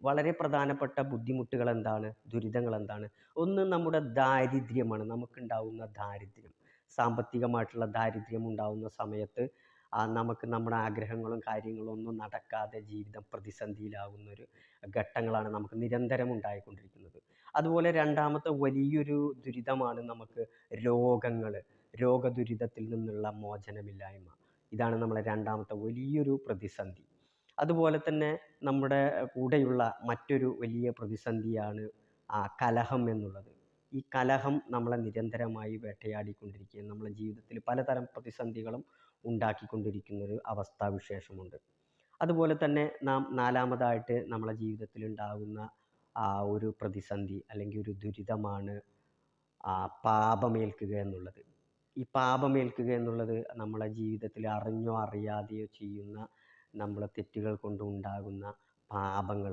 വളരെ പ്രധാനപ്പെട്ട ബുദ്ധിമുട്ടുകൾ എന്താണ്? ദുരിതങ്ങൾ എന്താണ്? ഒന്ന് നമ്മുടെ ദാരിദ്ര്യമാണ്. നമുക്കുണ്ടാവുന്ന ദാരിദ്ര്യം. സാമ്പത്തികമായിട്ടുള്ള ദാരിദ്ര്യം ഉണ്ടാവുന്ന സമയത്ത് നമുക്ക് നമ്മുടെ ആഗ്രഹങ്ങളും കാര്യങ്ങളും ഒന്നും നടക്കാതെ ജീവിതം പ്രതിസന്ധിയിലാകുന്നൊരു ഘട്ടങ്ങളാണ് നമുക്ക് നിരന്തരം ഉണ്ടായിക്കൊണ്ടിരിക്കുന്നത്. അതുപോലെ രണ്ടാമത്തെ വലിയൊരു ദുരിതമാണ് നമുക്ക് രോഗങ്ങൾ. രോഗദുരിതത്തിൽ നിന്നുള്ള മോചനമില്ലായ്മ. ഇതാണ് നമ്മളെ രണ്ടാമത്തെ വലിയൊരു പ്രതിസന്ധി. അതുപോലെ തന്നെ നമ്മുടെ കൂടെയുള്ള മറ്റൊരു വലിയ പ്രതിസന്ധിയാണ് കലഹം എന്നുള്ളത്. ഈ കലഹം നമ്മളെ നിരന്തരമായി വേട്ടയാടിക്കൊണ്ടിരിക്കുകയും നമ്മുടെ ജീവിതത്തിൽ പലതരം പ്രതിസന്ധികളും ഉണ്ടാക്കിക്കൊണ്ടിരിക്കുന്നൊരു അവസ്ഥാവിശേഷമുണ്ട്. അതുപോലെ തന്നെ നാം നാലാമതായിട്ട് നമ്മളെ ജീവിതത്തിൽ ഉണ്ടാകുന്ന ഒരു പ്രതിസന്ധി അല്ലെങ്കിൽ ഒരു ദുരിതമാണ് പാപമേൽക്കുക എന്നുള്ളത്. ഈ പാപമേൽക്കുക എന്നുള്ളത് നമ്മളെ ജീവിതത്തിൽ അറിഞ്ഞോ അറിയാതെയോ ചെയ്യുന്ന നമ്മളെ തെറ്റുകൾ കൊണ്ടുണ്ടാകുന്ന പാപങ്ങൾ